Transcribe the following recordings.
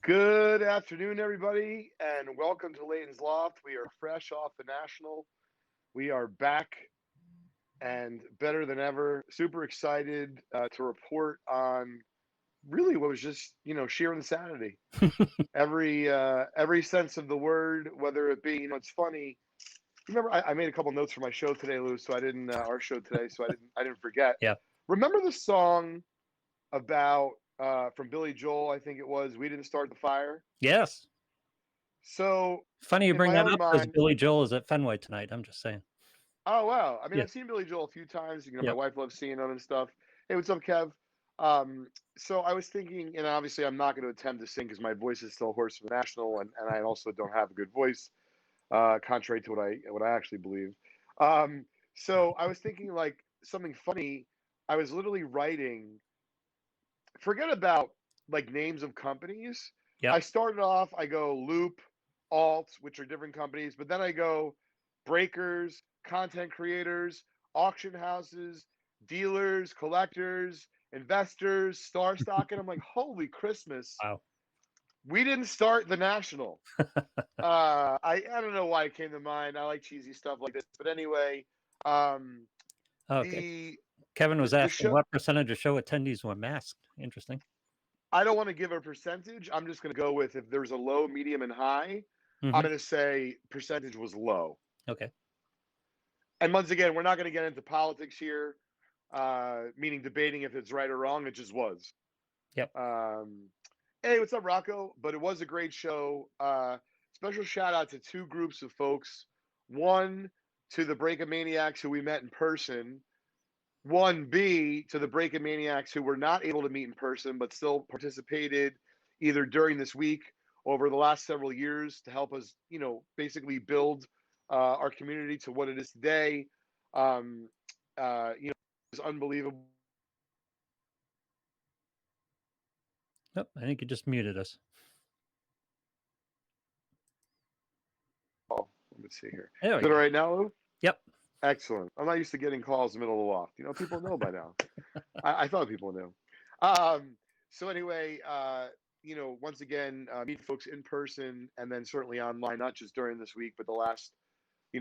Good afternoon, everybody, and welcome to Leighton's Loft. We are fresh off the National. We are back and better than ever. Super excited to report on really what was just, sheer insanity. Every sense of the word, whether it be, it's funny. Remember, I made a couple notes for my show today, Lou. So I didn't our show today, so I didn't forget. Yeah. Remember the song about from Billy Joel? I think it was "We Didn't Start the Fire." Yes. So Funny you in bring my that own up because mind, Billy Joel is at Fenway tonight. I'm just saying. oh wow! I mean, Yeah. I've seen Billy Joel a few times. My Yep. wife loves seeing him and stuff. Hey, what's up, Kev? So I was thinking, and obviously I'm not going to attempt to sing because my voice is still hoarse for the national, and I also don't have a good voice, contrary to what I actually believe. Um, so I was thinking like something funny. I was literally writing. Forget about like names of companies. I Yep. started off. I go Loop, Alt, which are different companies, but then I go breakers, content creators, auction houses, dealers, collectors, investors, star stock, and I'm like, holy Christmas! Wow. We didn't start the national. I don't know why it came to mind. I like cheesy stuff like this, but anyway, um, Okay. the Kevin was the asking show. what percentage of show attendees were masked. Interesting. I don't want to give a percentage. I'm just going to go with if there's a low, medium, and high. I'm Hmm. going to say percentage was low. Okay. And once again, we're not going to get into politics here, meaning debating if it's right or wrong. It just was. Yep. Hey, what's up, Rocco? But it was a great show. Special shout out to two groups of folks. One to the Break-A-Maniacs who we met in person. One B to the Break-A-Maniacs who were not able to meet in person but still participated either during this week or over the last several years to help us, basically build our community to what it is today. Um, it's unbelievable. Yep. I think you just muted us. Let's see here. There we Is it all go. right now, Lou? Yep. Excellent. I'm not used to getting calls in the middle of the loft. People know by now. I thought people knew. Um, so anyway, once again, meet folks in person and then certainly online, not just during this week, but the last,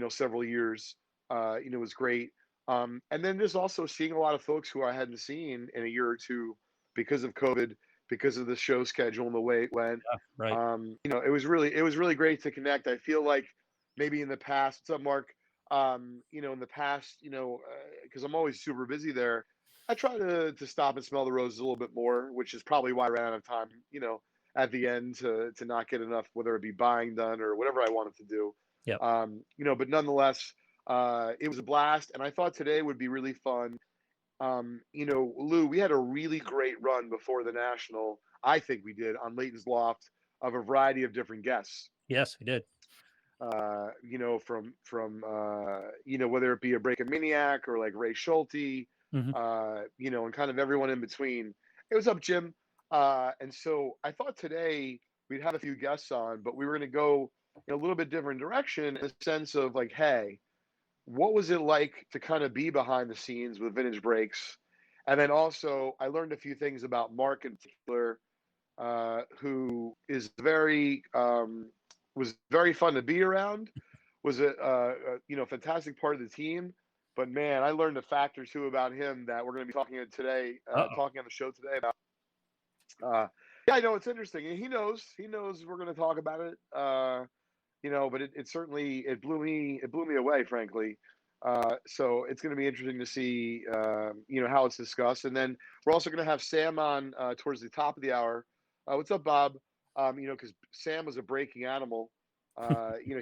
several years, was great. And then there's also seeing a lot of folks who I hadn't seen in a year or two because of COVID, because of the show schedule and the way it went. Yeah. Right. It was really great to connect. I feel like maybe in the past, what's up, Mark? In the past, because I'm always super busy there, I try to stop and smell the roses a little bit more, which is probably why I ran out of time, at the end to not get enough, whether it be buying done or whatever I wanted to do. Yep. But nonetheless, it was a blast, and I thought today would be really fun. Lou, we had a really great run before the national. I think we did on Leighton's Loft of a variety of different guests. Yes, we did. From whether it be a Break-A-Maniac or like Ray Schulte, Hmm. and kind of everyone in between. Hey, what's up, Jim? And so I thought today we'd have a few guests on, but we were going to go in a little bit different direction in the sense of like, hey, what was it like to kind of be behind the scenes with Vintage Breaks? And then also, I learned a few things about Mark in particular, who is was very fun to be around. Was a fantastic part of the team. But man, I learned a fact or two about him that we're going to be Uh-oh. talking on the show today about. Yeah, I know it's interesting, and he knows we're going to talk about it. But it certainly it blew me away, frankly. So it's going to be interesting to see, how it's discussed. And then we're also going to have Sam on towards the top of the hour. What's up, Bob? Because Sam was a breaking animal.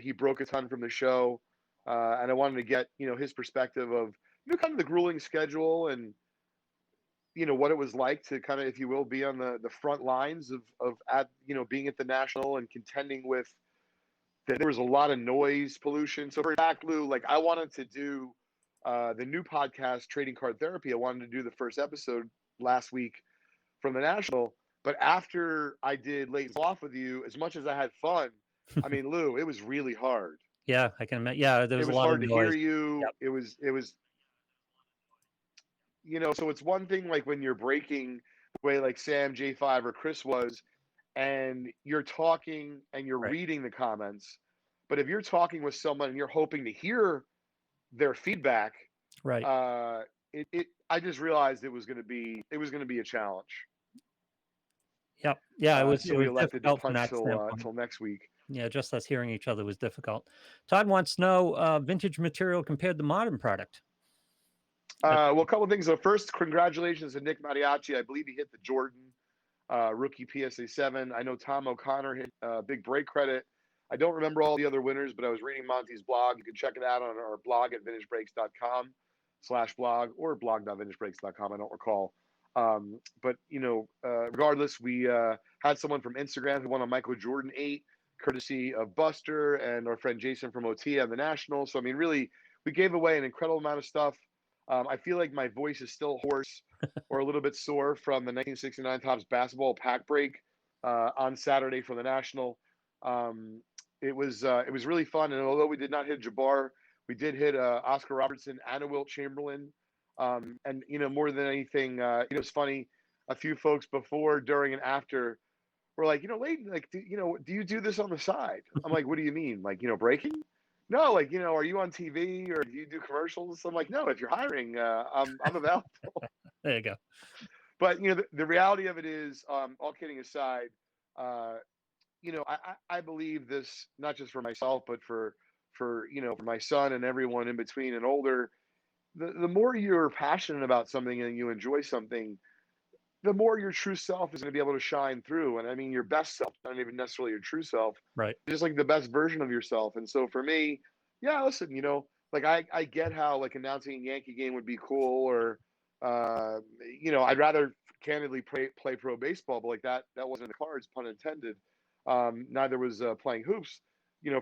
He broke a ton from the show, and I wanted to get his perspective of kind of the grueling schedule and what it was like to kind of, if you will, be on the front lines of at being at the national and contending with that. There was a lot of noise pollution. So for Zach Lou, like I wanted to do the new podcast, Trading Card Therapy. I wanted to do the first episode last week from the national, but after I did Leighton's Off with you, as much as I had fun, I mean, Lou, it was really hard. Yeah, I can imagine. Yeah, there It was a was lot of hard to hear noise. you. Yep. It was so it's one thing like when you're breaking the way like Sam J5 or Chris was, and you're talking and you're Right. reading the comments. But if you're talking with someone and you're hoping to hear their feedback, Right. uh, I just realized it was going to be a challenge. Yep. Yeah, it So we was elected to difficult from punt that standpoint. till next week. Yeah, just us hearing each other was difficult. Todd wants to know vintage material compared to modern product. Well, a couple of things. So first, congratulations to Nick Mariachi. I believe he hit the Jordan rookie PSA 7. I know Tom O'Connor hit big break credit. I don't remember all the other winners, but I was reading Monty's blog. You can check it out on our blog at vintagebreaks.com/blog or blog.vintagebreaks.com. I don't recall. But, regardless, we had someone from Instagram who won a Michael Jordan 8, courtesy of Buster and our friend Jason from OT on the National. So, I mean, really, we gave away an incredible amount of stuff. I feel like my voice is still hoarse or a little bit sore from the 1969 Topps basketball pack break on Saturday for the National. Um, it was really fun, and although we did not hit Jabbar, we did hit Oscar Robertson and a Wilt Chamberlain. And more than anything, it's funny. A few folks before, during, and after were like, Leighton, like, do you do this on the side? I'm like, what do you mean, like, breaking? No, like, are you on TV or do you do commercials? I'm like, no, if you're hiring, I'm available. There you go. But the reality of it is, all kidding aside, uh, I believe this not just for myself, but for my son and everyone in between and older. The more you're passionate about something and you enjoy something, the more your true self is going to be able to shine through. And I mean, your best self, not even necessarily your true self, Right. just like the best version of yourself. And so for me, yeah, listen, like I get how like announcing a Yankee game would be cool, or uh, I'd rather candidly play pro baseball, but like that wasn't in the cards, pun intended. Neither was playing hoops,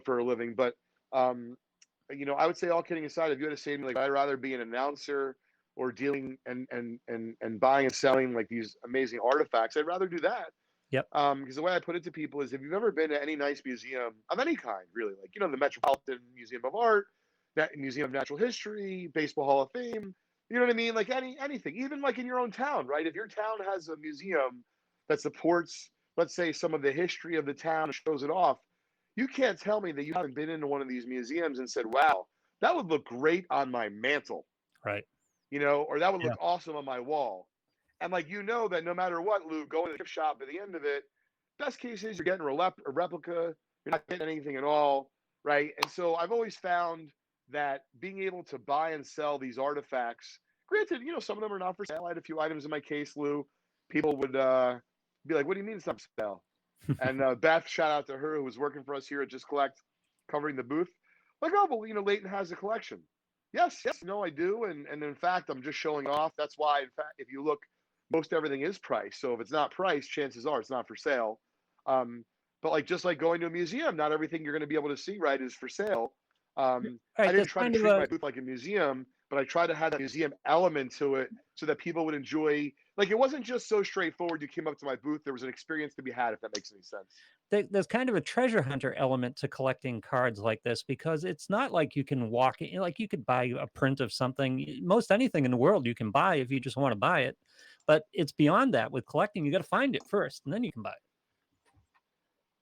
for a living. But I would say, all kidding aside, if you had to say to me, like, I'd rather be an announcer or dealing and buying and selling like these amazing artifacts, I'd rather do that. Yep. Because the way I put it to people is, if you've ever been to any nice museum of any kind, really, like, the Metropolitan Museum of Art, that Museum of Natural History, Baseball Hall of Fame, you know what I mean? Like anything, even like in your own town, right? If your town has a museum that supports, let's say, some of the history of the town and shows it off, you can't tell me that you haven't been into one of these museums and said, wow, that would look great on my mantle, Right. or that would Yeah. look awesome on my wall. And like, that no matter what, Lou, going to the gift shop at the end of it, best case is you're getting a replica, you're not getting anything at all, right? And so I've always found that being able to buy and sell these artifacts, granted, some of them are not for sale. I had a few items in my case, Lou. People would be like, what do you mean it's not for sale? And Beth, shout out to her, who was working for us here at Just Collect, covering the booth. Like, oh, well, Leighton has a collection. Yes, no, I do. And in fact, I'm just showing off. That's why, in fact, if you look, most everything is priced. So if it's not priced, chances are it's not for sale. Um, but like, just like going to a museum, not everything you're going to be able to see, right, is for sale. All I right. didn't That's try to kind of treat a my booth like a museum, but I tried to have that museum element to it so that people would enjoy. Like, it wasn't just so straightforward. You came up to my booth, there was an experience to be had, if that makes any sense. there's kind of a treasure hunter element to collecting cards like this, because it's not like you can walk in, like you could buy a print of something, most anything in the world you can buy if you just want to buy it. But it's beyond that. With collecting, you got to find it first and then you can buy it.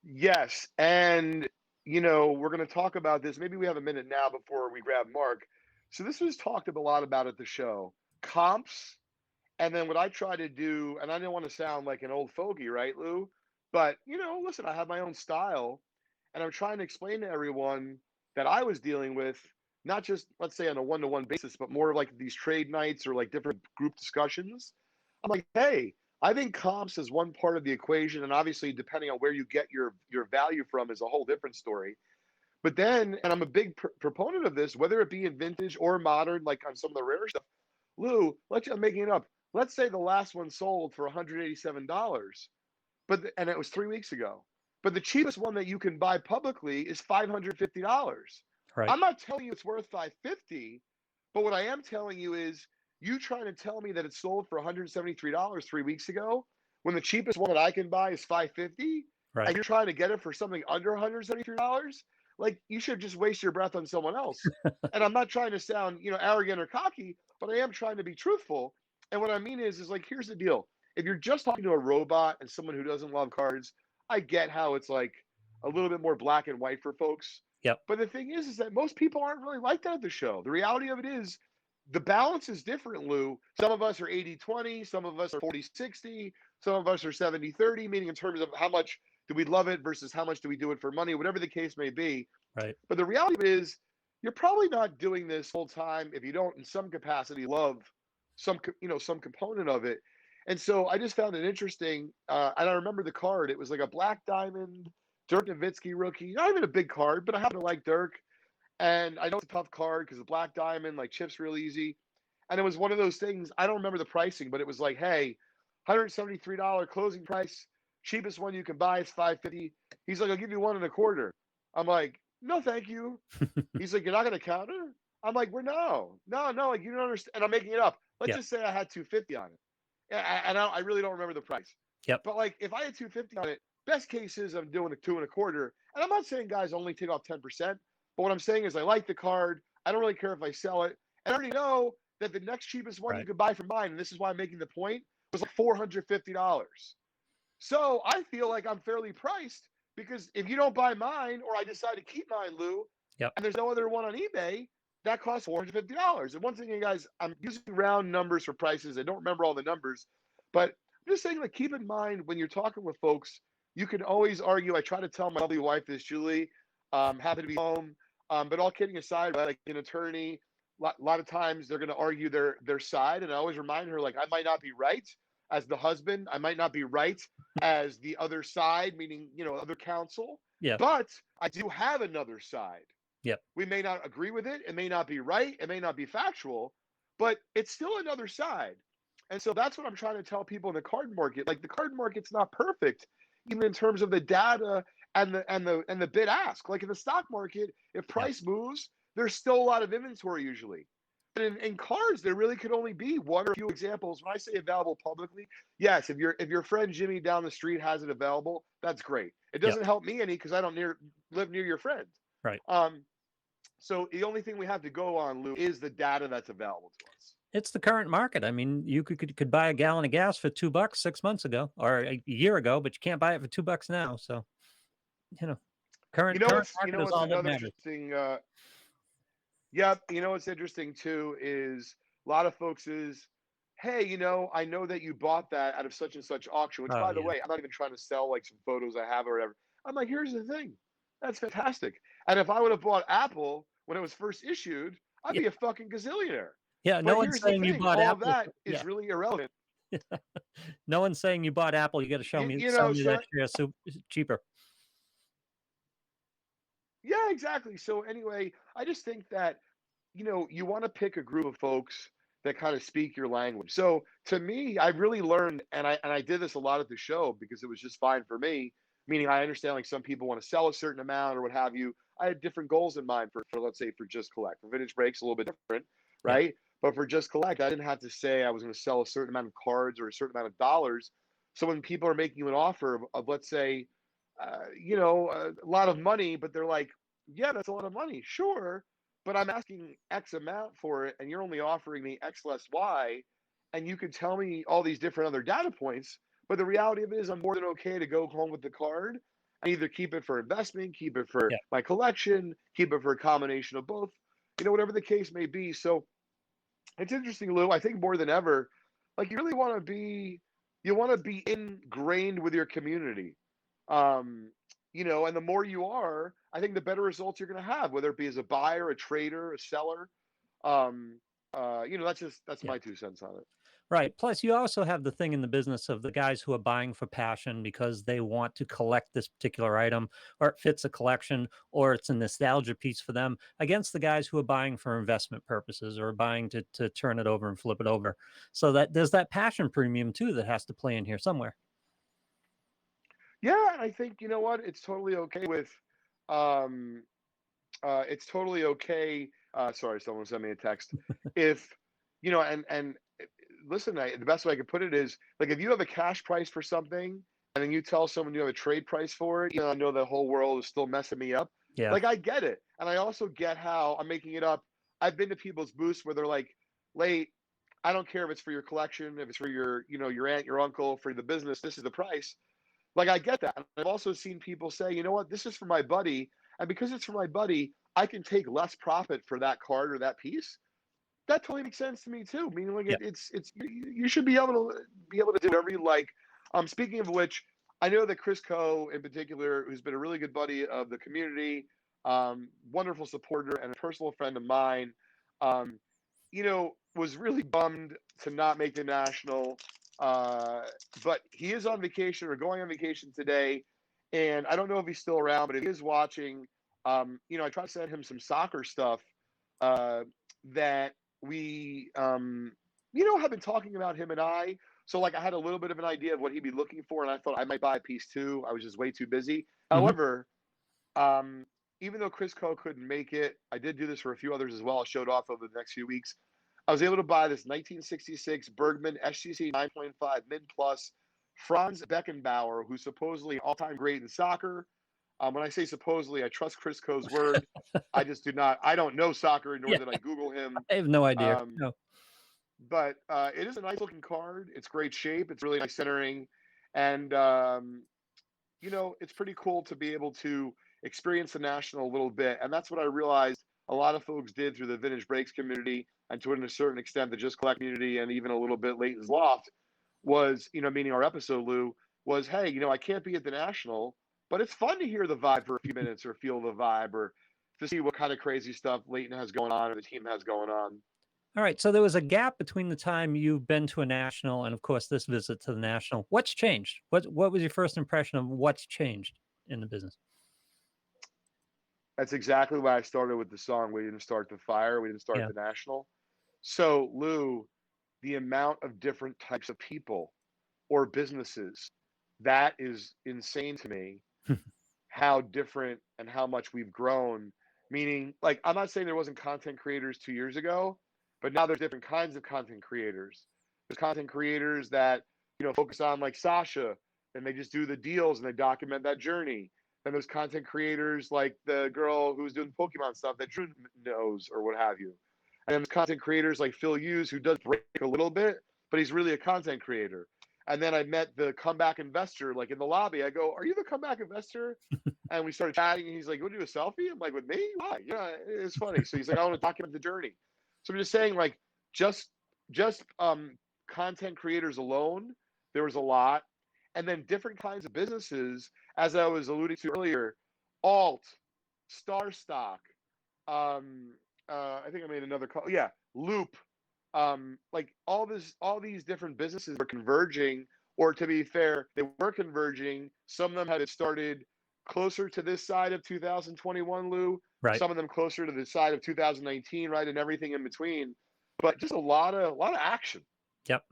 Yes, and we're going to talk about this. Maybe we have a minute now before we grab Mark. So this was talked a lot about at the show. Comps, and then what I try to do, and I didn't want to sound like an old fogey, right, Lou? But listen, I have my own style, and I'm trying to explain to everyone that I was dealing with, not just, let's say, on a one-to-one basis, but more like these trade nights or like different group discussions. I'm like, hey, I think comps is one part of the equation, and obviously, depending on where you get your value from, is a whole different story. But then, and I'm a big proponent of this, whether it be in vintage or modern, like on some of the rare stuff. Lou, I'm making it up. Let's say the last one sold for $187, and it was 3 weeks ago. But the cheapest one that you can buy publicly is $550. Right. I'm not telling you it's worth $550, but what I am telling you is, you trying to tell me that it sold for $173 3 weeks ago, when the cheapest one that I can buy is $550, Right. and you're trying to get it for something under $173, like, you should just waste your breath on someone else. And I'm not trying to sound, arrogant or cocky, but I am trying to be truthful. And what I mean is like, here's the deal. If you're just talking to a robot and someone who doesn't love cards, I get how it's like a little bit more black and white for folks. Yep. But the thing is that most people aren't really like that at the show. The reality of it is the balance is different, Lou. Some of us are 80-20, some of us are 40-60, some of us are 70-30, meaning in terms of how much do we love it versus how much do we do it for money, whatever the case may be. Right. But the reality of it is you're probably not doing this full time if you don't in some capacity love some component of it. And so I just found it interesting. And I remember the card. It was like a black diamond Dirk Nowitzki rookie. Not even a big card, but I happen to like Dirk. And I know it's a tough card because the black diamond like chips real easy. And it was one of those things. I don't remember the pricing, but it was like, hey, $173 closing price. Cheapest one you can buy is $550. He's like, I'll give you 1.25. I'm like, no, thank you. He's like, you're not gonna counter? I'm like, we're no, like you don't understand. And I'm making it up. Let's Yep. just say I had 250 on it. Yeah, and I really don't remember the price. Yep. But like, if I had 250 on it, best case is I'm doing a 2.25. And I'm not saying guys only take off 10%. But what I'm saying is I like the card. I don't really care if I sell it. And I already know that the next cheapest one you Right. could buy from mine, and this is why I'm making the point, was like $450. So I feel like I'm fairly priced because if you don't buy mine or I decide to keep mine, Lou, Yep. and there's no other one on eBay, that costs $450. And once again, guys, I'm using round numbers for prices. I don't remember all the numbers, but I'm just saying, like, keep in mind when you're talking with folks, you can always argue. I try to tell my lovely wife this, Julie. Happy to be home. But all kidding aside, like an attorney, a lot of times they're going to argue their side, and I always remind her, like, I might not be right as the husband, I might not be right as the other side, meaning other counsel, Yeah. but I do have another side. Yep. We may not agree with it. It may not be right. It may not be factual, but it's still another side. And so that's what I'm trying to tell people in the card market. Like the card market's not perfect, even in terms of the data and the bid ask. Like in the stock market, if Yep. price moves, there's still a lot of inventory usually. But in cards, there really could only be one or a few examples. When I say available publicly, yes, if your friend Jimmy down the street has it available, that's great. It Yep. doesn't help me any because I don't live near your friend. Right. So the only thing we have to go on, Lou, is the data that's available to us. It's the current market. I mean, you could buy a gallon of gas for $2 6 months ago or a year ago, but you can't buy it for $2 now. So, current market is What's all that another matters. interesting. Yep. What's interesting too is a lot of folks is, hey, I know that you bought that out of such and such auction. Which, Oh by the yeah. way, I'm not even trying to sell like some photos I have or whatever. I'm like, here's the thing, that's fantastic. And if I would have bought Apple when it was first issued, I'd Yeah. be a fucking gazillionaire. Yeah. No But one's here's the saying you thing, bought all of Apple. that is Yeah. really irrelevant. No one's saying you bought Apple. You got to sell me So that share cheaper. yeah, exactly. So anyway, I just think that you want to pick a group of folks that kind of speak your language. So to me, I've really learned, and I did this a lot at the show because it was just fine for me. Meaning, I understand like some people want to sell a certain amount or what have you. I had different goals in mind for let's say for Just Collect. For Vintage Breaks, a little bit different, Yeah. right? But for Just Collect, I didn't have to say I was going to sell a certain amount of cards or a certain amount of dollars. So when people are making you an offer of let's say, a lot of money, but they're like, yeah, that's a lot of money, sure, but I'm asking X amount for it, and you're only offering me X less Y, and you could tell me all these different other data points. But the reality of it is, I'm more than okay to go home with the card and either keep it for investment, keep it for Yeah. my collection, keep it for a combination of both, whatever the case may be. So it's interesting, Lou. I think more than ever, like you want to be ingrained with your community. Um, and the more you are, I think the better results you're going to have, whether it be as a buyer, a trader, a seller. Um, that's Yeah. my 2 cents on it. Right. Plus, you also have the thing in the business of the guys who are buying for passion because they want to collect this particular item, or it fits a collection, or it's a nostalgia piece for them, against the guys who are buying for investment purposes or buying to turn it over and flip it over. So that there's that passion premium too that has to play in here somewhere. Yeah, and I think what it's totally okay with. Um, it's totally okay. Sorry, someone sent me a text. If and listen, the best way I could put it is like if you have a cash price for something and then you tell someone you have a trade price for it, I know the whole world is still messing me up. Yeah. Like I get it. And I also get how I'm making it up. I've been to people's booths where they're like, late, I don't care if it's for your collection, if it's for your, your aunt, your uncle, for the business, this is the price. Like, I get that. And I've also seen people say, you know what, this is for my buddy. And because it's for my buddy, I can take less profit for that card or that piece. That totally makes sense to me too. Meaning, like Yeah. it's you should be able to do whatever you like. Speaking of which, I know that Chris Coe in particular, who's been a really good buddy of the community, wonderful supporter and a personal friend of mine, um, was really bummed to not make the national. Uh, but he is on vacation or going on vacation today, and I don't know if he's still around. But if he is watching, I try to send him some soccer stuff uh, that we have been talking about, him and I. So like I had a little bit of an idea of what he'd be looking for, and I thought I might buy a piece too. I was just way too busy. Hmm. However, um, even though Chris Coe couldn't make it, I did do this for a few others as well. I showed off over the next few weeks. I was able to buy this 1966 Bergman SGC 9.5 Mid Plus Franz Beckenbauer, who's supposedly an all-time great in soccer. When I say supposedly, I trust Chris Coe's word. I just do not. I don't know soccer, nor Yeah. did I Google him. I have no idea. Um, No. but it is a nice looking card. It's great shape. It's really nice centering, and it's pretty cool to be able to experience the national a little bit. And that's what I realized a lot of folks did through the vintage breaks community, and to a certain extent the just collect community, and even a little bit Leighton's Loft was, meaning our episode, Lou, was, hey, I can't be at the national, but it's fun to hear the vibe for a few minutes or feel the vibe or to see what kind of crazy stuff Leighton has going on or the team has going on. All right. So there was a gap between the time you've been to a national and, of course, this visit to the national. What's changed? What was your first impression of what's changed in the business? That's exactly why I started with the song. We didn't start the fire. We didn't start Yeah. the national. So, Lou, the amount of different types of people or businesses, that is insane to me. How different and how much we've grown. Meaning, like, I'm not saying there wasn't content creators 2 years ago, but now there's different kinds of content creators. There's content creators that, focus on like Sasha, and they just do the deals and they document that journey. Then there's content creators like the girl who's doing Pokemon stuff that Drew knows or what have you. And then there's content creators like Phil Hughes who does break a little bit, but he's really a content creator. And then I met the comeback investor, like in the lobby. I go, "Are you the comeback investor?" And we started chatting, and he's like, "You want to do a selfie?" I'm like, "With me? Why?" Yeah, it's funny. So he's like, "I want to document the journey." So I'm just saying, like, just content creators alone, there was a lot, and then different kinds of businesses, as I was alluding to earlier, alt, star stock. Um, I think I made another call. Yeah, Loop. Like all these different businesses were converging, or to be fair, they were converging. Some of them had started closer to this side of 2021, Lou. Right. Some of them closer to the side of 2019, right, and everything in between. But just a lot of action. Yep.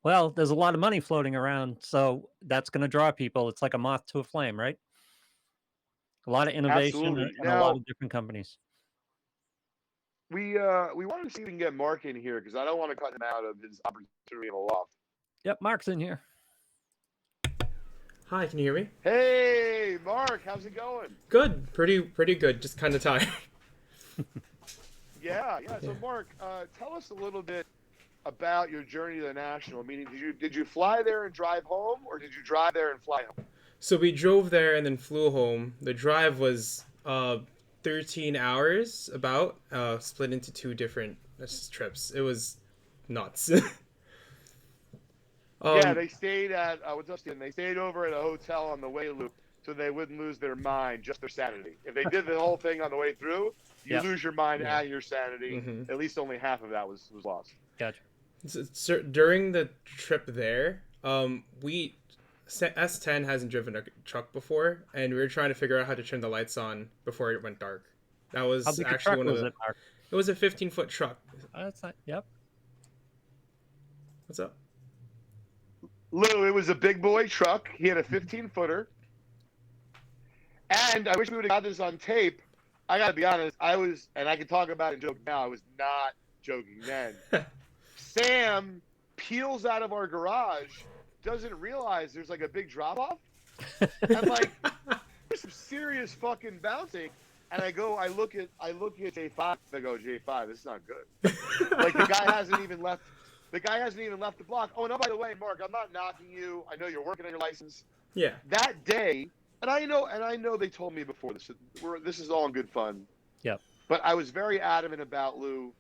Well, there's a lot of money floating around, so that's going to draw people. It's like a moth to a flame, right? A lot of innovation Absolutely. and a lot Now of different companies. we wanted to see if we can get Mark in here because I don't want to cut him out of his opportunity in the loft. Yep, Mark's in here. Hi, can you hear me? Hey, Mark, how's it going? Good, pretty good. Just kind of tired. Yeah. So, Mark, tell us a little bit about your journey to the national. Meaning, did you fly there and drive home, or did you drive there and fly home? So we drove there and then flew home. The drive was 13 hours, about split into two different trips. It was nuts. Yeah, they stayed at what's up, Stephen? They stayed over at a hotel on the way loop, so they wouldn't lose their mind, just their sanity. If they did the whole thing on the way through, you Yep. lose your mind Yeah. and your sanity. Mhm. At least only half of that was lost. Gotcha. So during the trip there, S10 hasn't driven a truck before, and we were trying to figure out how to turn the lights on before it went dark. That was How big a actually truck one of was the. it, Mark? It was a 15-foot truck. That's not. Yep. What's up? Lou, it was a big boy truck. He had a 15-footer. And I wish we would have got this on tape. I got to be honest, and I can talk about it and joke now, I was not joking then. Sam peels out of our garage, doesn't realize there's like a big drop off. I'm like, there's some serious fucking bouncing. And I look at J5. I go, J5, this is not good. Like the guy hasn't even left the block. Oh, and by the way, Mark, I'm not knocking you. I know you're working on your license. Yeah. That day, and I know they told me before this. This is all in good fun. Yep. But I was very adamant about, Lou.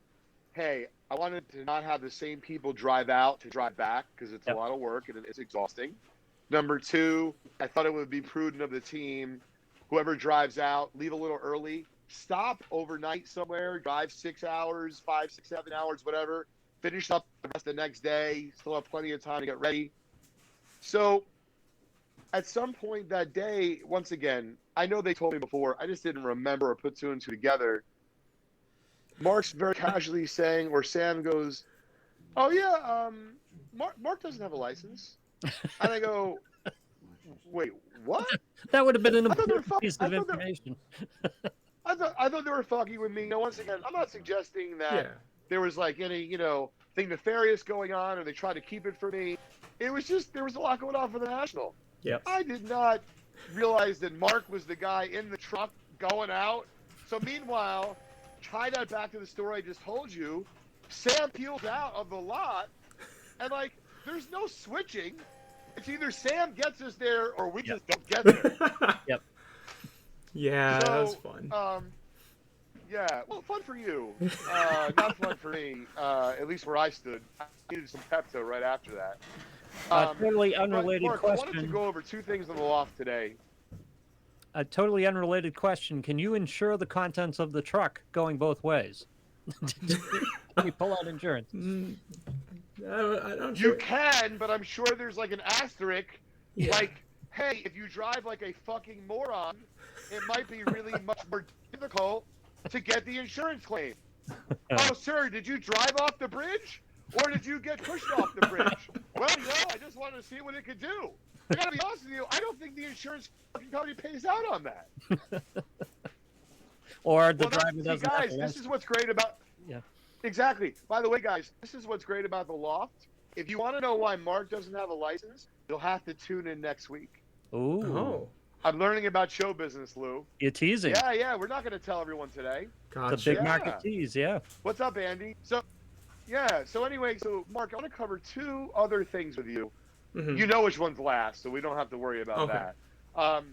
Hey, I wanted to not have the same people drive out to drive back because it's a Yep. lot of work and it's exhausting. Number two, I thought it would be prudent of the team, whoever drives out, leave a little early, stop overnight somewhere, drive 6 hours, 5, 6, 7 hours, whatever, finish up the rest of the next day, still have plenty of time to get ready. So at some point that day, once again, I know they told me before, I just didn't remember or put two and two together. Mark's very casually saying, or Sam goes, "Oh yeah, Mark doesn't have a license," and I go, "Wait, what?" That would have been an I thought they were important piece of I thought they- information. I thought they were fucking with me. Now, once again, I'm not suggesting that there was like any thing nefarious going on, or they tried to keep it for me. It was just there was a lot going on for the National. Yep. I did not realize that Mark was the guy in the truck going out. So meanwhile, tie that back to the story I just told you. Sam peels out of the lot, and like, there's no switching. It's either Sam gets us there or we just don't get there. Yep. Yeah, So, that was fun. Yeah, well, fun for you. Not fun for me. At least where I stood. I needed some Pepto right after that. Totally unrelated Mark, I wanted question. to go over two things on the loft today. A totally unrelated question. Can you insure the contents of the truck going both ways? Can you pull out insurance? I don't You can, but I'm sure there's like an asterisk. Yeah. Like, hey, if you drive like a fucking moron, it might be really much more difficult to get the insurance claim. Oh, sir, did you drive off the bridge? Or did you get pushed off the bridge? Well, no, I just wanted to see what it could do. I gotta be honest with you, I don't think the insurance company pays out on that. Or the Well, driver see, doesn't have guys, a this license. is what's great about... Yeah. Exactly. By the way, guys, this is what's great about the loft. If you want to know why Mark doesn't have a license, you'll have to tune in next week. Ooh. Oh, I'm learning about show business, Lou. You're teasing. Yeah, we're not going to tell everyone today. gotcha. It's a big Yeah. market tease, yeah. What's up, Andy? So anyway, Mark, I want to cover two other things with you. Mhm. You know which one's last, so we don't have to worry about Okay. that.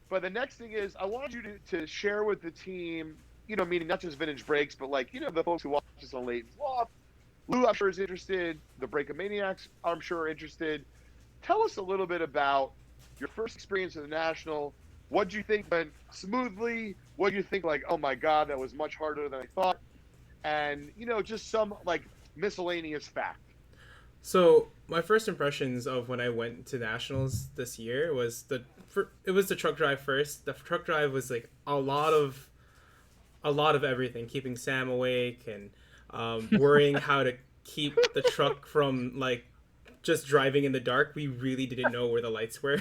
But the next thing is, I want you to share with the team, meaning not just Vintage Breaks, but like, the folks who watch us on Leighton's Loft. Lou, I'm sure, is interested. The Break-A-Maniacs, I'm sure, are interested. Tell us a little bit about your first experience at the National. What do you think went smoothly? What do you think, like, oh my God, that was much harder than I thought? And, just some, like, miscellaneous fact. So my first impressions of when I went to Nationals this year was it was the truck drive first. The truck drive was like a lot of everything, keeping Sam awake and worrying how to keep the truck from like just driving in the dark. We really didn't know where the lights were.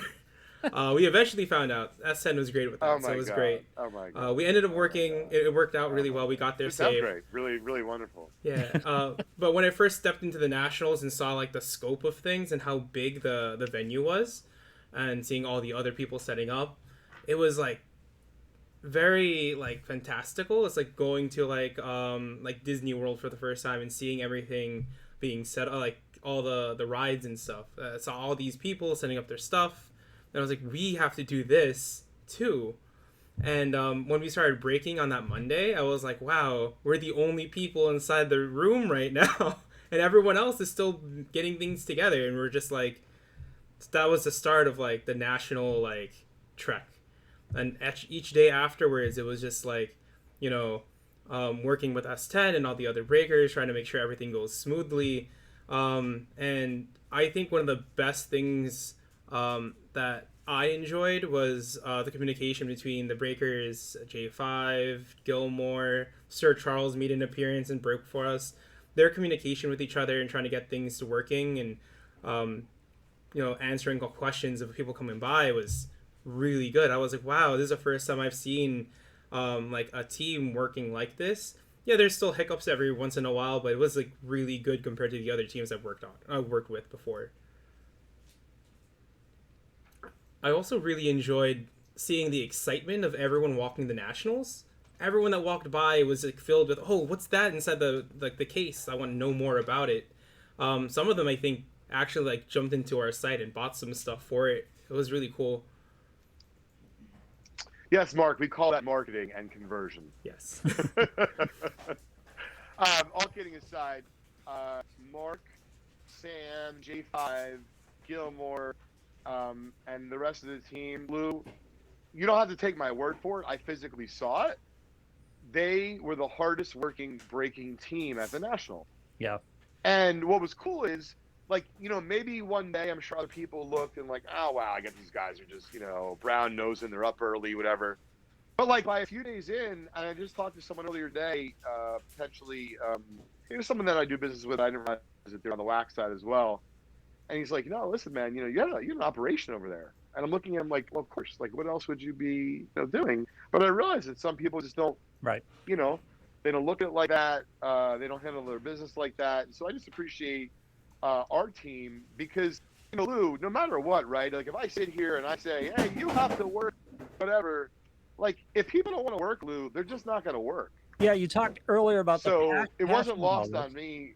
We eventually found out. S10 was great with that, Oh my so it was God. great. Oh my God. We ended up working. It worked out really well. We got there It sounds safe. great. Really, really wonderful. Yeah, but when I first stepped into the Nationals and saw like the scope of things and how big the venue was, and seeing all the other people setting up, it was like very like fantastical. It's like going to like Disney World for the first time and seeing everything being set up, like all the rides and stuff. Saw all these people setting up their stuff, and I was like, we have to do this too. And when we started breaking on that Monday, I was like, wow, we're the only people inside the room right now. And everyone else is still getting things together. And we're just like, that was the start of like the National like trek. And each day afterwards, it was just like, working with S10 and all the other breakers, trying to make sure everything goes smoothly. And I think one of the best things that I enjoyed was the communication between the breakers, J5, Gilmore, Sir Charles made an appearance and broke for us. Their communication with each other and trying to get things to working and answering questions of people coming by was really good. I was like, wow, this is the first time I've seen like a team working like this. Yeah, there's still hiccups every once in a while, but it was like really good compared to the other teams I've worked with before. I also really enjoyed seeing the excitement of everyone walking the Nationals. Everyone that walked by was like filled with, oh, what's that inside the case? I want to know more about it. Some of them, I think, actually like jumped into our site and bought some stuff for it. It was really cool. Yes, Mark, we call that marketing and conversion. Yes. All kidding aside, Mark, Sam, J5, Gilmore, and the rest of the team, Lou, you don't have to take my word for it. I physically saw it. They were the hardest working breaking team at the National. Yeah. And what was cool is, like, you know, maybe one day I'm sure other people looked and like, oh, wow, I guess these guys are just, you know, brown nosing, they're up early, whatever. But like by a few days in, and I just talked to someone earlier today, potentially, you know, someone that I do business with, I didn't realize that they're on the wax side as well. And he's like, no, listen, man, you know, you had an operation over there. And I'm looking at him like, well, of course, like, what else would you be, you know, doing? But I realize that some people just don't, Right. you know, they don't look at it like that. They don't handle their business like that. And so I just appreciate our team because, you know, Lou, no matter what, right? Like if I sit here and I say, hey, you have to work, whatever, like if people don't want to work, Lou, they're just not going to work. Yeah, you talked earlier about so it wasn't passion of all lost this. on me.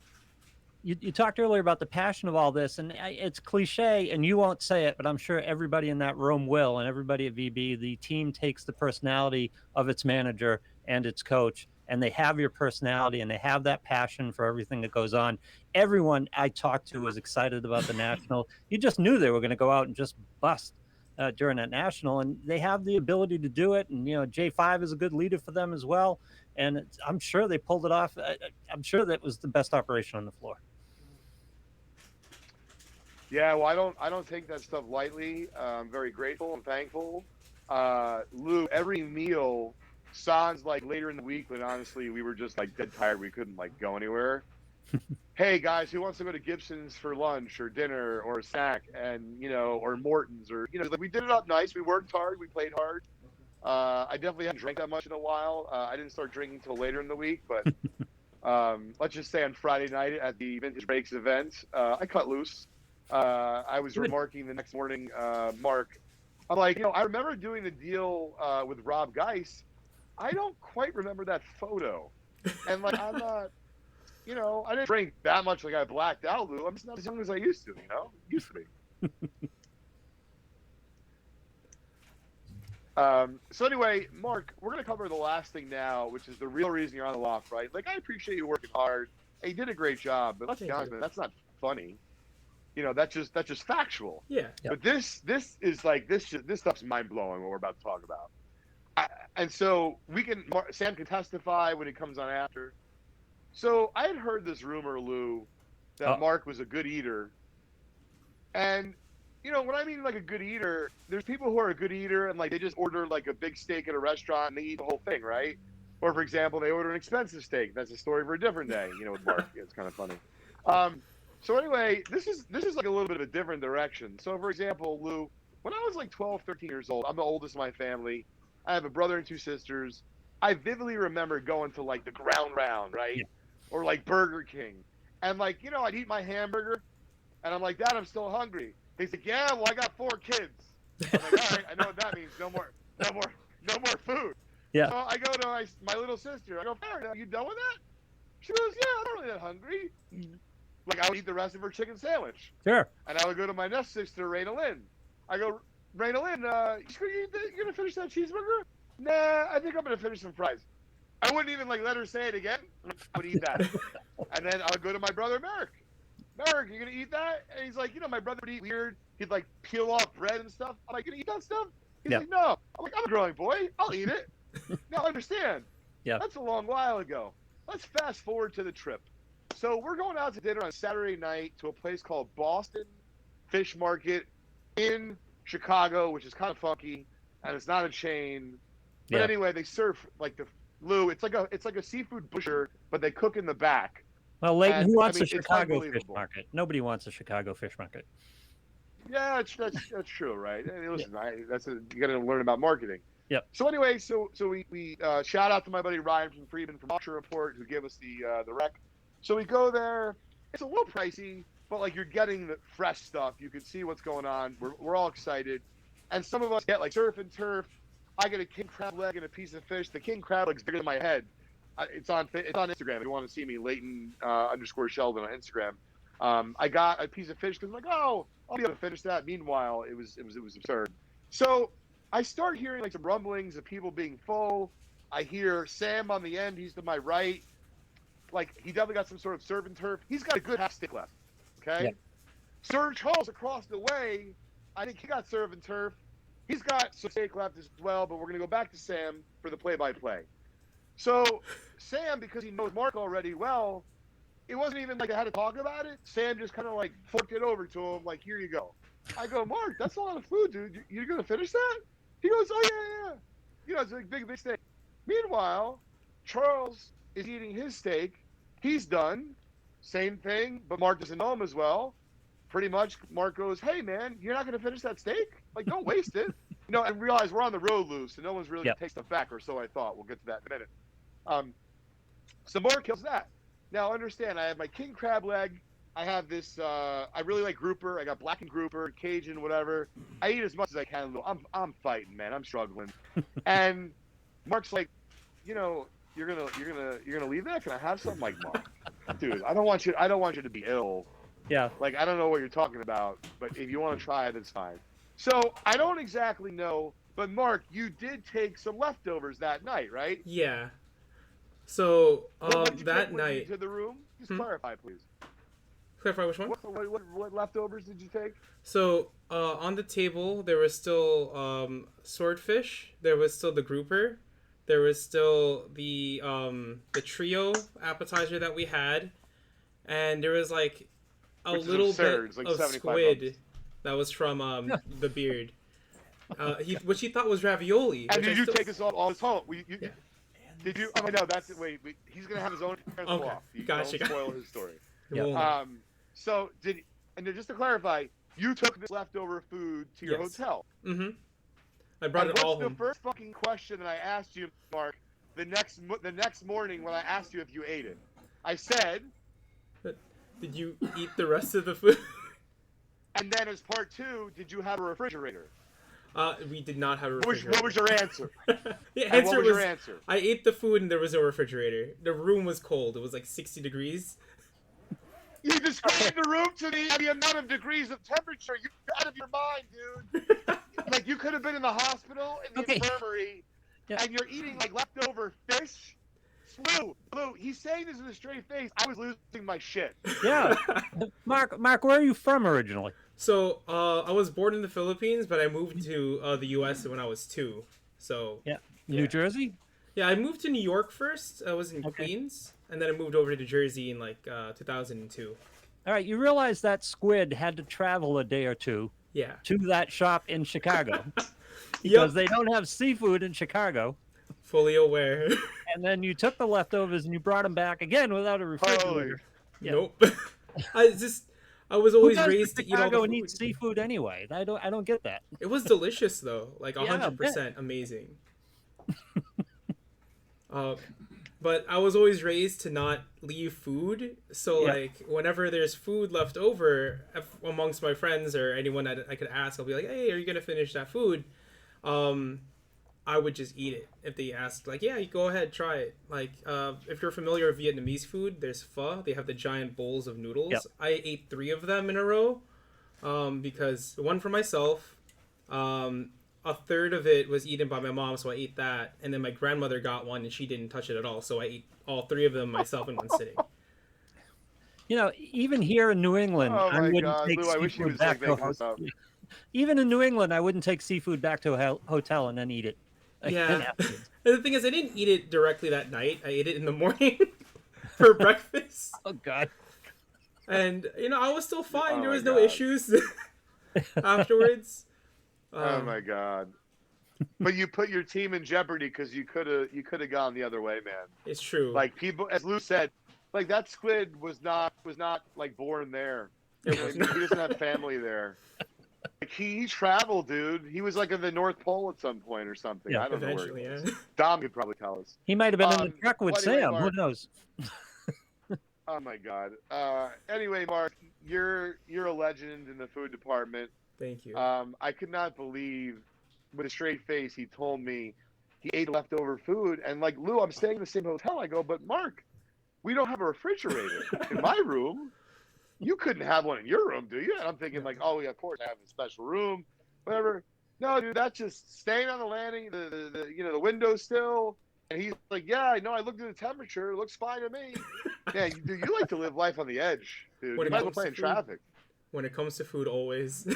You talked earlier about the passion of all this, and it's cliche, and you won't say it, but I'm sure everybody in that room will, and everybody at VB, the team takes the personality of its manager and its coach, and they have your personality, and they have that passion for everything that goes on. Everyone I talked to was excited about the National. You just knew they were going to go out and just bust during that National, and they have the ability to do it, and, you know, J5 is a good leader for them as well, and I'm sure they pulled it off. I'm sure that was the best operation on the floor. Yeah, well, I don't take that stuff lightly. I'm very grateful and thankful. Lou, every meal sounds like later in the week when honestly we were just like dead tired. We couldn't like go anywhere. Hey guys, who wants to go to Gibson's for lunch or dinner or a snack, and you know, or Morton's, or you know, like we did it up nice. We worked hard. We played hard. I definitely haven't drank that much in a while. I didn't start drinking until later in the week, but let's just say on Friday night at the Vintage Breaks event, I cut loose. I was remarking the next morning, Mark, I'm like, you know, I remember doing the deal with Rob Geis. I don't quite remember that photo. And like, I'm not, you know, I didn't drink that much like I blacked out, Lou. I'm just not as young as I used to, you know? Used to be. So anyway, Mark, we're going to cover the last thing now, which is the real reason you're on the loft, right? Like, I appreciate you working hard. Hey, you did a great job, but let's be honest, man, that's not funny. You know, that's just factual. Yeah. But this is like this stuff's mind blowing what we're about to talk about. And so Sam can testify when he comes on after. So I had heard this rumor, Lou, that Mark was a good eater. And you know, when I mean like a good eater, there's people who are a good eater and like they just order like a big steak at a restaurant and they eat the whole thing, right? Or for example, they order an expensive steak. That's a story for a different day. You know, with Mark, it's kind of funny. So anyway, this is like a little bit of a different direction. So for example, Lou, when I was like 12, 13 years old, I'm the oldest in my family. I have a brother and two sisters. I vividly remember going to like the Ground Round, right? Yeah. Or like Burger King. And like, you know, I'd eat my hamburger and I'm like, Dad, I'm still hungry. He's like, yeah, well, I got 4 kids. I'm like, all right, I know what that means. No more food. Yeah. So I go to my little sister. I go, Farrah, are you done with that? She goes, yeah, I'm not really that hungry. Like, I would eat the rest of her chicken sandwich. Sure. And I would go to my next sister, Raina Lynn. I go, Raina Lynn, you going to finish that cheeseburger? Nah, I think I'm going to finish some fries. I wouldn't even, like, let her say it again. I would eat that. And then I would go to my brother, Merrick. Merrick, you going to eat that? And he's like, you know, my brother would eat weird. He'd, like, peel off bread and stuff. I'm like, you going to eat that stuff? He's like, no. I'm like, I'm a growing boy. I'll eat it. Now, understand. Yeah. That's a long while ago. Let's fast forward to the trip. So we're going out to dinner on Saturday night to a place called Boston Fish Market in Chicago, which is kind of funky, and it's not a chain. But anyway, they serve like Lou. It's like a seafood butcher, but they cook in the back. Well, Leighton, who wants a Chicago fish market? Nobody wants a Chicago fish market. Yeah, that's true, right? I mean, listen, you got to learn about marketing. Yep. So anyway, so we shout out to my buddy Ryan from Freeman from Auction Report who gave us the rec. So we go there. It's a little pricey, but like you're getting the fresh stuff. You can see what's going on. We're all excited, and some of us get like surf and turf. I get a king crab leg and a piece of fish. The king crab leg's bigger than my head. It's on Instagram. If you want to see me, Leighton _ Sheldon on Instagram. I got a piece of fish because I'm like, oh, I'll be able to finish that. Meanwhile, it was absurd. So I start hearing like some rumblings of people being full. I hear Sam on the end. He's to my right. Like he definitely got some sort of surf and turf. He's got a good half stick left. Okay. Yeah. Sir Charles across the way. I think he got surf and turf. He's got some steak left as well. But we're gonna go back to Sam for the play-by-play. So Sam, because he knows Mark already well, it wasn't even like I had to talk about it. Sam just kind of like forked it over to him, like, here you go. I go, Mark, that's a lot of food, dude. You're going to finish that? He goes, oh, yeah. You know, it's a big steak. Meanwhile, Charles is eating his steak. He's done. Same thing, but Mark doesn't know him as well. Pretty much, Mark goes, hey, man, you're not going to finish that steak? Like, don't waste it. You know, and realize we're on the road, Lou, so no one's really going to take stuff back, or so I thought. We'll get to that in a minute. So Mark kills that. Now, understand, I have my king crab leg. I have this, I really like grouper. I got blackened grouper, Cajun, whatever. I eat as much as I can. I'm fighting, man. I'm struggling. And Mark's like, you know, you're gonna leave that? Can I have something? Like, Mark, dude, I don't want you to be ill. Yeah. Like, I don't know what you're talking about, but if you want to try it, it's fine. So I don't exactly know, but Mark, you did take some leftovers that night, right? Yeah. So What did you that take with you night. to the room. Just clarify, please. Clarify which one? What leftovers did you take? So on the table there was still swordfish. There was still the grouper. There was still the trio appetizer that we had, and there was like a Which is little absurd. bit It's like of 75 squid bucks. that was from the beard. Which he thought was ravioli. And which did I you still- take us all his home? Yeah. Did you? Oh no, that's it. Wait. He's gonna have his own parents Okay. off. You Gotcha. don't spoil his story. It won't. So and then just to clarify, you took this leftover food to your Yes. hotel. Mm-hmm. I brought And it all what's the home. first fucking question that I asked you, Mark? The next morning when I asked you if you ate it, I said. Did you eat the rest of the food? And then as part two, did you have a refrigerator? We did not have a What refrigerator. was your answer? The And answer what was your answer? I ate the food and there was no refrigerator. The room was cold. It was like 60 degrees. You described the room to me, the amount of degrees of temperature. You're out of your mind, dude. Like, you could have been in the hospital, in the infirmary, and you're eating, like, leftover fish. Lou, he's saying this with a straight face. I was losing my shit. Yeah. Mark, where are you from originally? So, I was born in the Philippines, but I moved to the U.S. when I was 2. So, Yeah. New Jersey? yeah, I moved to New York first. I was in Queens, and then I moved over to Jersey in like 2002. All right, you realize that squid had to travel a day or two Yeah. to that shop in Chicago because they don't have seafood in Chicago. Fully aware. And then you took the leftovers and you brought them back again without a refrigerator. Yeah. Nope. I was always Who goes raised to to eat all the Chicago and food. eat seafood anyway? I don't get that. It was delicious though, like Yeah, I 100% amazing. But I was always raised to not leave food, so like whenever there's food left over amongst my friends or anyone that I could ask, I'll be like, "Hey, are you gonna finish that food?" I would just eat it if they asked. Like, yeah, you go ahead, try it. Like, if you're familiar with Vietnamese food, there's pho. They have the giant bowls of noodles. Yep. I ate 3 of them in a row, because one for myself. A third of it was eaten by my mom, so I ate that. And then my grandmother got one, and she didn't touch it at all. So I ate all 3 of them myself in one sitting. You know, even here in New England, Oh I my wouldn't God, take Lou, I wish he seafood was back like to a making this up. Even in New England, I wouldn't take seafood back to a hotel and then eat it. Yeah. And the thing is, I didn't eat it directly that night. I ate it in the morning for breakfast. Oh, God. And, I was still fine. Oh there my was no God. issues afterwards. Oh my God. But you put your team in jeopardy because you could have gone the other way, man. It's true. Like, people, as Lou said, like, that squid was not like born there. It was He doesn't have family there. Like, he traveled, dude. He was like in the North Pole at some point or something. Yeah, I don't eventually, know where. yeah. Dom could probably tell us. He might have been in the truck with anyway, Sam. Who Mark. knows? Oh my God. Anyway, Mark, you're a legend in the food department. Thank you. I could not believe, with a straight face, he told me he ate leftover food. And like, Lou, I'm staying in the same hotel. I go, but Mark, we don't have a refrigerator in my room. you couldn't have one in your room, do you? And I'm thinking like, oh yeah, of course I have a special room, whatever. No, dude, that's just staying on the landing, the window still. And he's like, yeah, I know. I looked at the temperature. It looks fine to me. Man, you like to live life on the edge, dude. When You it might as well comes play to in food. traffic. When it comes to food, always.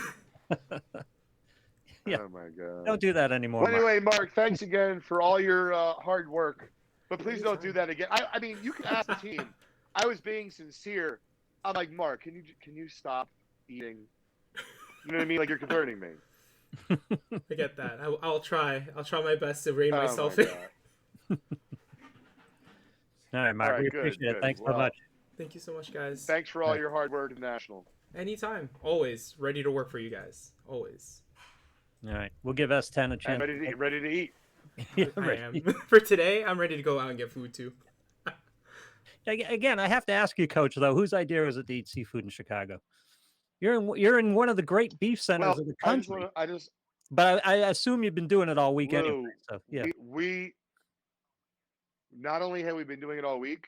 Yeah. Oh my god. Don't do that anymore. Well, anyway, Mark, thanks again for all your hard work. But please don't do Anytime. that again. I mean, you can ask the team. I was being sincere. I'm like, Mark, can you stop eating? You know what I mean? Like you're converting me. I get that. I'll try. I'll try my best to rein Oh myself my in. God. All right, Mark. All right, We good, appreciate it. good. Thanks so Well, much. Thank you so much, guys. Thanks for all your hard work at National. Anytime. Always ready to work for you guys. Always. All right. We'll give S10 a I'm chance. ready to eat. Yeah, I right. am. For today, I'm ready to go out and get food too. Again, I have to ask you, Coach, though, whose idea was it to eat seafood in Chicago? You're in one of the great beef centers Well, of the I just country, want to. but I assume you've been doing it all week anyway. Lou, So yeah. we not only have we been doing it all week,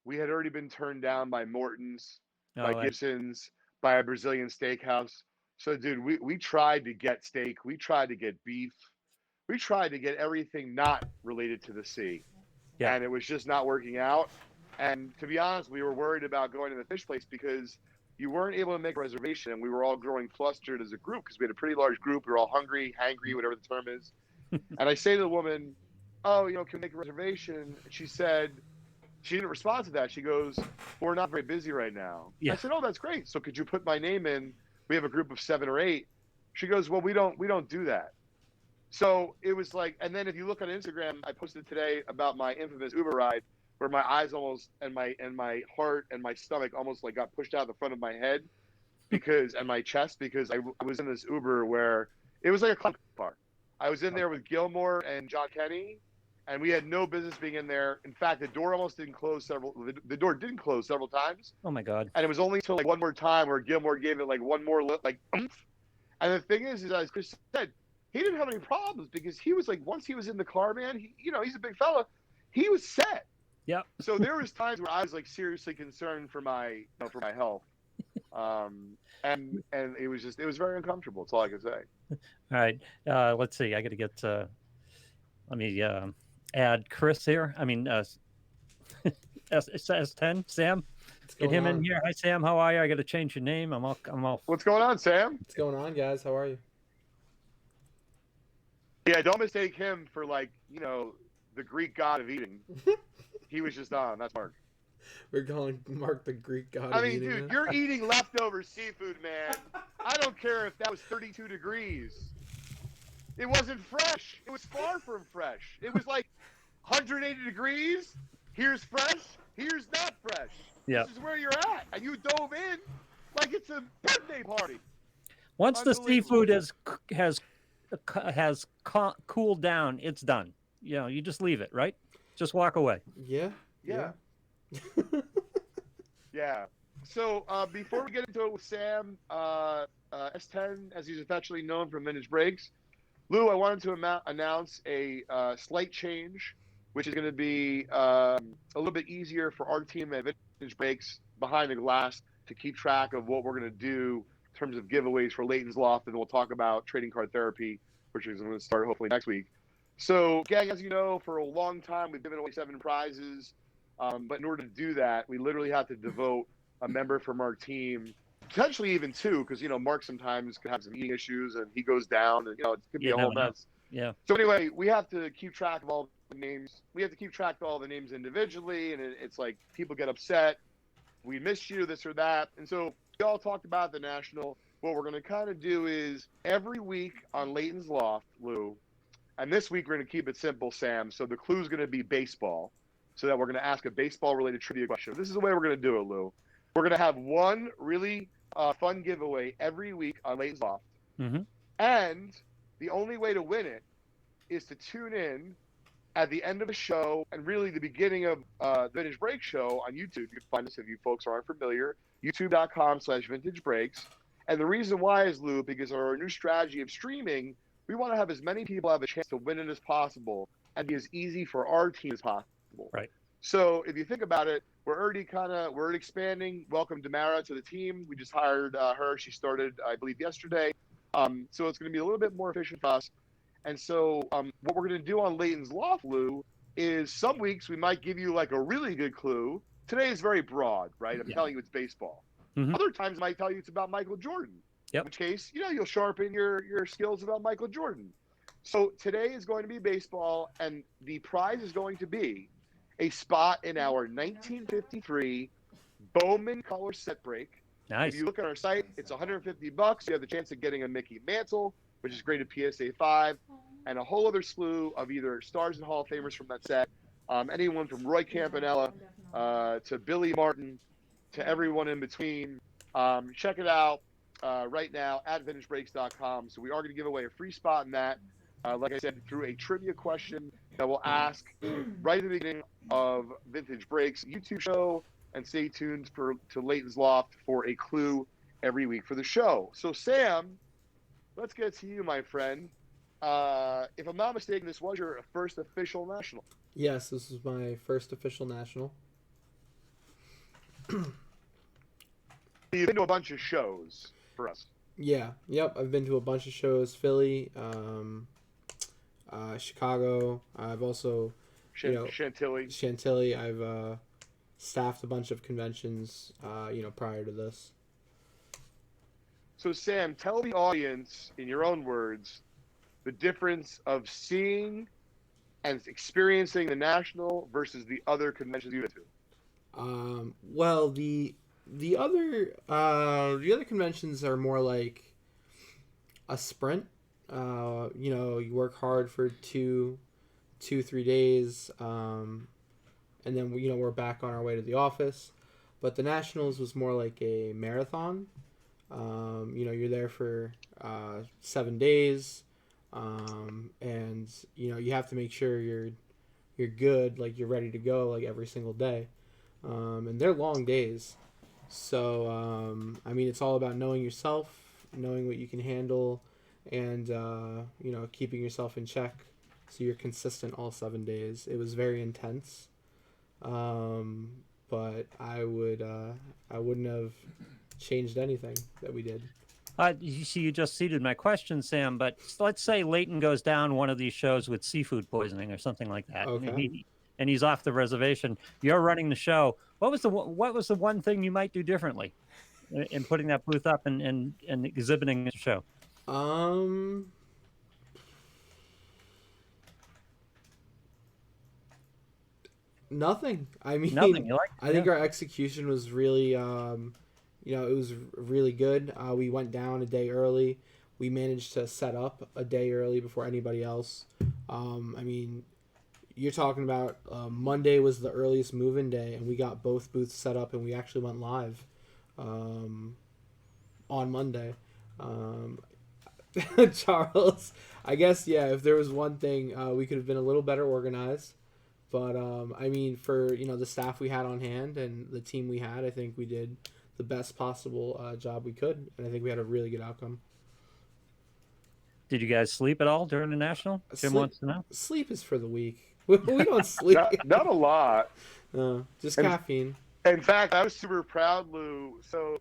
we had already been turned down by Morton's, by Oh, Gibson's, by a Brazilian steakhouse. So, dude, we tried to get steak, we tried to get beef, we tried to get everything not related to the sea, Yeah. and it was just not working out. And to be honest, we were worried about going to the fish place because you weren't able to make a reservation, and we were all growing flustered as a group because we had a pretty large group. We were all hungry, hangry, whatever the term is. And I say to the woman, "Oh, can we make a reservation?" She said, she didn't respond to that. She goes, "We're not very busy right now." Yeah. I said, "Oh, that's great. So could you put my name in? We have a group of 7 or 8." She goes, "Well, we don't do that." So it was like, and then if you look on Instagram, I posted today about my infamous Uber ride where my eyes almost and my heart and my stomach almost like got pushed out the front of my head and my chest because I was in this Uber where it was like a club car. I was in there with Gilmore and John Kenny, and we had no business being in there. In fact, the door almost didn't close the door didn't close several times. Oh my God. And it was only until like one more time where Gilmore gave it like one more like oomph. And the thing is as Chris said, he didn't have any problems because he was like, once he was in the car, man, he's a big fella. He was set. Yep. So there was times where I was like seriously concerned for my health. And it was very uncomfortable. That's all I can say. All right. Let's see. I got to get, let me add Chris here. I mean, S10, Sam. Get him in here. Hi, Sam. How are you? I got to change your name. I'm all. What's going on, Sam? What's going on, guys? How are you? Yeah, don't mistake him for like, the Greek god of eating. He was just on. That's Mark. We're calling Mark the Greek god. I of mean, eating, dude, man. you're eating leftover seafood, man. I don't care if that was 32 degrees. It wasn't fresh. It was far from fresh. It was like 180 degrees. Here's fresh. Here's not fresh. Yeah. This is where you're at. And you dove in like it's a birthday party. Once the Unbelievable. seafood has cooled down, it's done. You just leave it, right? Just walk away. Yeah. Yeah. Yeah. So before we get into it with Sam, S10, as he's affectionately known from Vintage Breaks, Lou, I wanted to announce a slight change, which is going to be a little bit easier for our team at Vintage Breaks behind the glass to keep track of what we're going to do in terms of giveaways for Leighton's Loft, and we'll talk about trading card therapy, which is going to start hopefully next week. So, gang, as you know, for a long time we've given away 7 prizes. But in order to do that, we literally have to devote a member from our team, potentially even 2, because Mark sometimes can have some eating issues and he goes down, and it could be a whole mess. Yeah. So anyway, we have to keep track of all the names. We have to keep track of all the names individually, and it's like people get upset. We missed you, this or that, and so we all talked about the national. What we're going to kind of do is every week on Leighton's Loft, Lou, and this week we're going to keep it simple, Sam. So the clue is going to be baseball. So that we're going to ask a baseball-related trivia question. This is the way we're going to do it, Lou. We're going to have one really fun giveaway every week on Leighton's Loft. Mm-hmm. And the only way to win it is to tune in at the end of the show and really the beginning of the Vintage Break show on YouTube. You can find us if you folks aren't familiar, youtube.com/Vintage Breaks. And the reason why is, Lou, because of our new strategy of streaming, we want to have as many people have a chance to win it as possible and be as easy for our team as possible. Right. So if you think about it, we're already expanding. Welcome Damara to the team. We just hired her. She started, I believe, yesterday. So it's going to be a little bit more efficient for us. And so what we're going to do on Leighton's Loft, Lou, is some weeks we might give you like a really good clue. Today is very broad, right? I'm telling you it's baseball. Mhm. Other times I might tell you it's about Michael Jordan. Yep. In which case, you'll sharpen your skills about Michael Jordan. So today is going to be baseball, and the prize is going to be a spot in our 1953 Bowman color set break. Nice. If you look at our site, it's $150. You have the chance of getting a Mickey mantle, which is graded PSA 5, and a whole other slew of either stars and Hall of Famers from that set. Anyone from Roy Campanella to Billy Martin to everyone in between. Check it out right now at vintagebreaks.com. So we are going to give away a free spot in that. Like I said, through a trivia question that we'll ask right at the beginning of Vintage Breaks YouTube show, and stay tuned to Leighton's Loft for a clue every week for the show. So Sam, let's get to you, my friend. If I'm not mistaken, this was your first official national. Yes, this is my first official national. You've been to a bunch of shows for us. Yeah, yep. I've been to a bunch of shows. Philly, Chicago. I've also Chantilly. I've staffed a bunch of conventions. Prior to this. So Sam, tell the audience in your own words the difference of seeing and experiencing the national versus the other conventions you've been to. Well, the other conventions are more like a sprint. You work hard for 3 days, and then we're back on our way to the office. But the Nationals was more like a marathon. You're there for 7 days, and you have to make sure you're good, like you're ready to go, like every single day. And they're long days. So, it's all about knowing yourself, knowing what you can handle, and, keeping yourself in check so you're consistent all 7 days. It was very intense, but I wouldn't have changed anything that we did. You just seeded my question, Sam, but let's say Leighton goes down one of these shows with seafood poisoning or something like that. Okay. And he's off the reservation. You're running the show. What was the one thing you might do differently in putting that booth up and exhibiting the show? Nothing. Nothing. You like? I think our execution was really, it was really good. We went down a day early. We managed to set up a day early before anybody else. You're talking about Monday was the earliest move-in day, and we got both booths set up, and we actually went live on Monday. Charles, I guess, yeah, if there was one thing, we could have been a little better organized. But, for, the staff we had on hand and the team we had, I think we did the best possible job we could, and I think we had a really good outcome. Did you guys sleep at all during the National? Jim wants to know. Sleep is for the weak. We don't sleep. Not a lot. Just caffeine. In fact, I was super proud, Lou. So,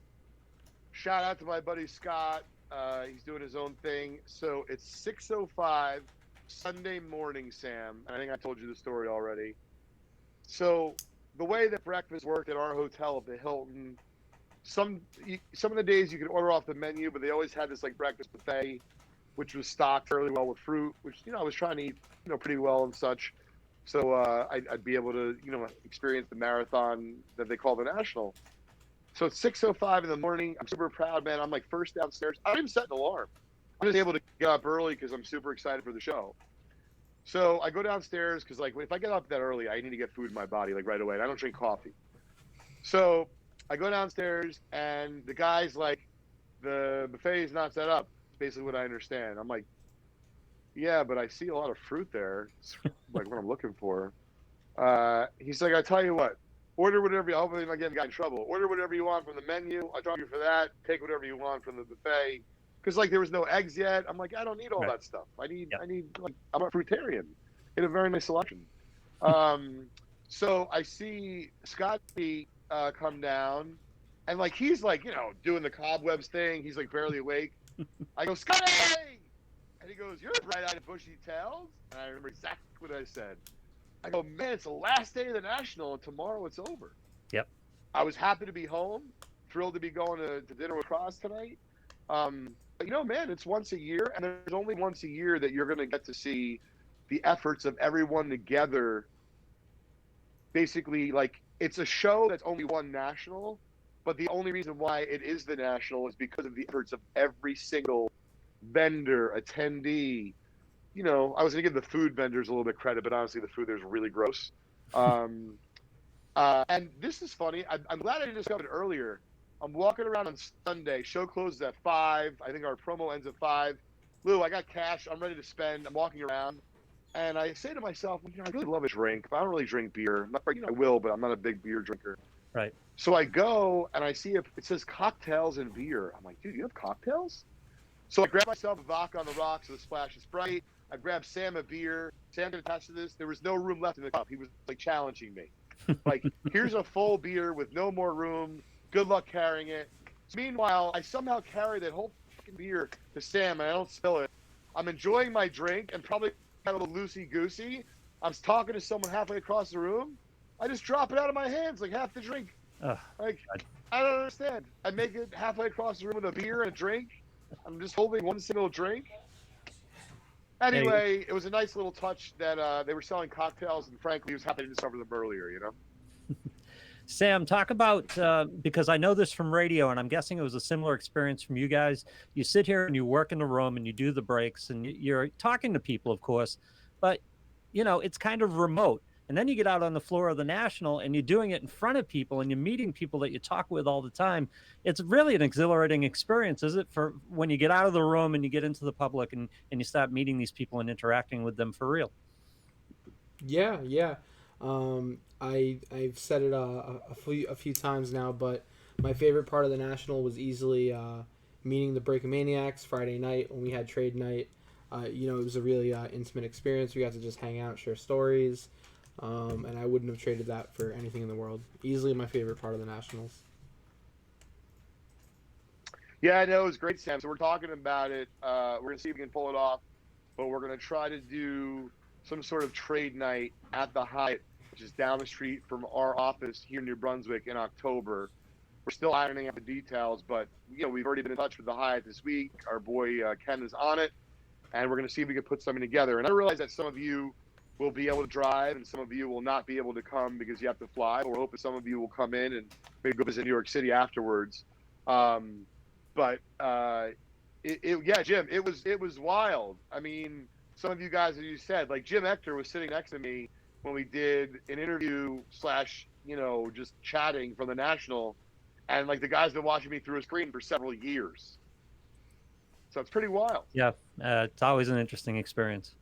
shout out to my buddy Scott. He's doing his own thing. So, it's 6:05 Sunday morning, Sam. And I think I told you the story already. So, the way that breakfast worked at our hotel at the Hilton, some of the days you could order off the menu, but they always had this like breakfast buffet, which was stocked fairly well with fruit, which I was trying to eat pretty well and such. So I'd be able to experience the marathon that they call the National. So it's 6:05 in the morning. I'm super proud, man. I'm like first downstairs. I didn't set an alarm. I'm just able to get up early because I'm super excited for the show. So I go downstairs because like if I get up that early, I need to get food in my body like right away. And I don't drink coffee. So I go downstairs and the guy's like, the buffet is not set up. It's basically what I understand. I'm like, yeah, but I see a lot of fruit there. It's like what I'm looking for. He's like, I tell you what, order whatever you, hopefully I'm getting in trouble. Order whatever you want from the menu. I'll charge you for that. Take whatever you want from the buffet. Because like there was no eggs yet. I'm like, I don't need all that stuff. I need like I'm a fruitarian. Get a very nice selection. So I see Scotty come down, and like he's like doing the cobwebs thing. He's like barely awake. I go, Scotty, and he goes, "You're bright-eyed and bushy-tailed." And I remember exactly what I said. I go, "Man, it's the last day of the National, and tomorrow it's over." Yep. I was happy to be home, thrilled to be going to dinner with Cross tonight. But man, it's once a year, and there's only once a year that you're going to get to see the efforts of everyone together. Basically, like, it's a show that's only one national, but the only reason why it is the national is because of the efforts of every single vendor, attendee. I was going to give the food vendors a little bit credit, but honestly, the food there's really gross. And this is funny. I'm glad I didn't discover it earlier. I'm walking around on Sunday. Show closes at 5. I think our promo ends at 5. Lou, I got cash. I'm ready to spend. I'm walking around. And I say to myself, I really love a drink, but I don't really drink beer. I will, but I'm not a big beer drinker. Right. So I go and I see it says cocktails and beer. I'm like, dude, you have cocktails? So I grab myself a vodka on the rocks with a splash of Sprite. I grabbed Sam a beer. Sam can attest to this. There was no room left in the cup. He was like challenging me. Like, here's a full beer with no more room. Good luck carrying it. So meanwhile, I somehow carry that whole fucking beer to Sam and I don't spill it. I'm enjoying my drink and probably got a little loosey-goosey. I'm talking to someone halfway across the room. I just drop it out of my hands like half the drink. Like, I don't understand. I make it halfway across the room with a beer and a drink. I'm just holding one single drink. Anyway, it was a nice little touch that they were selling cocktails, and frankly, he was happy to discover them earlier, Sam, talk about, because I know this from radio, and I'm guessing it was a similar experience from you guys. You sit here and you work in the room and you do the breaks and you're talking to people, of course, but, it's kind of remote. And then you get out on the floor of the National and you're doing it in front of people and you're meeting people that you talk with all the time. It's really an exhilarating experience, is it, for when you get out of the room and you get into the public and you start meeting these people and interacting with them for real? Yeah. I've said it a few times now, but my favorite part of the National was easily meeting the Break-A-Maniacs Friday night when we had trade night. It was a really intimate experience. We got to just hang out, share stories, and I wouldn't have traded that for anything in the world. Easily my favorite part of the Nationals. Yeah, I know. It was great, Sam. So we're talking about it. We're going to see if we can pull it off, but we're going to try to do some sort of trade night at the Hyatt, which is down the street from our office here in New Brunswick, in October. We're still ironing out the details, but we've already been in touch with the Hyatt this week. Our boy Ken is on it, and we're going to see if we can put something together. And I realize that some of you will be able to drive, and some of you will not be able to come because you have to fly. We're hoping some of you will come in and maybe go visit New York City afterwards. But Jim, it was wild. I mean, some of you guys, as you said, like Jim Ector was sitting next to me when we did an interview / just chatting from the National, and like the guy's been watching me through a screen for several years. So it's pretty wild. Yeah, it's always an interesting experience.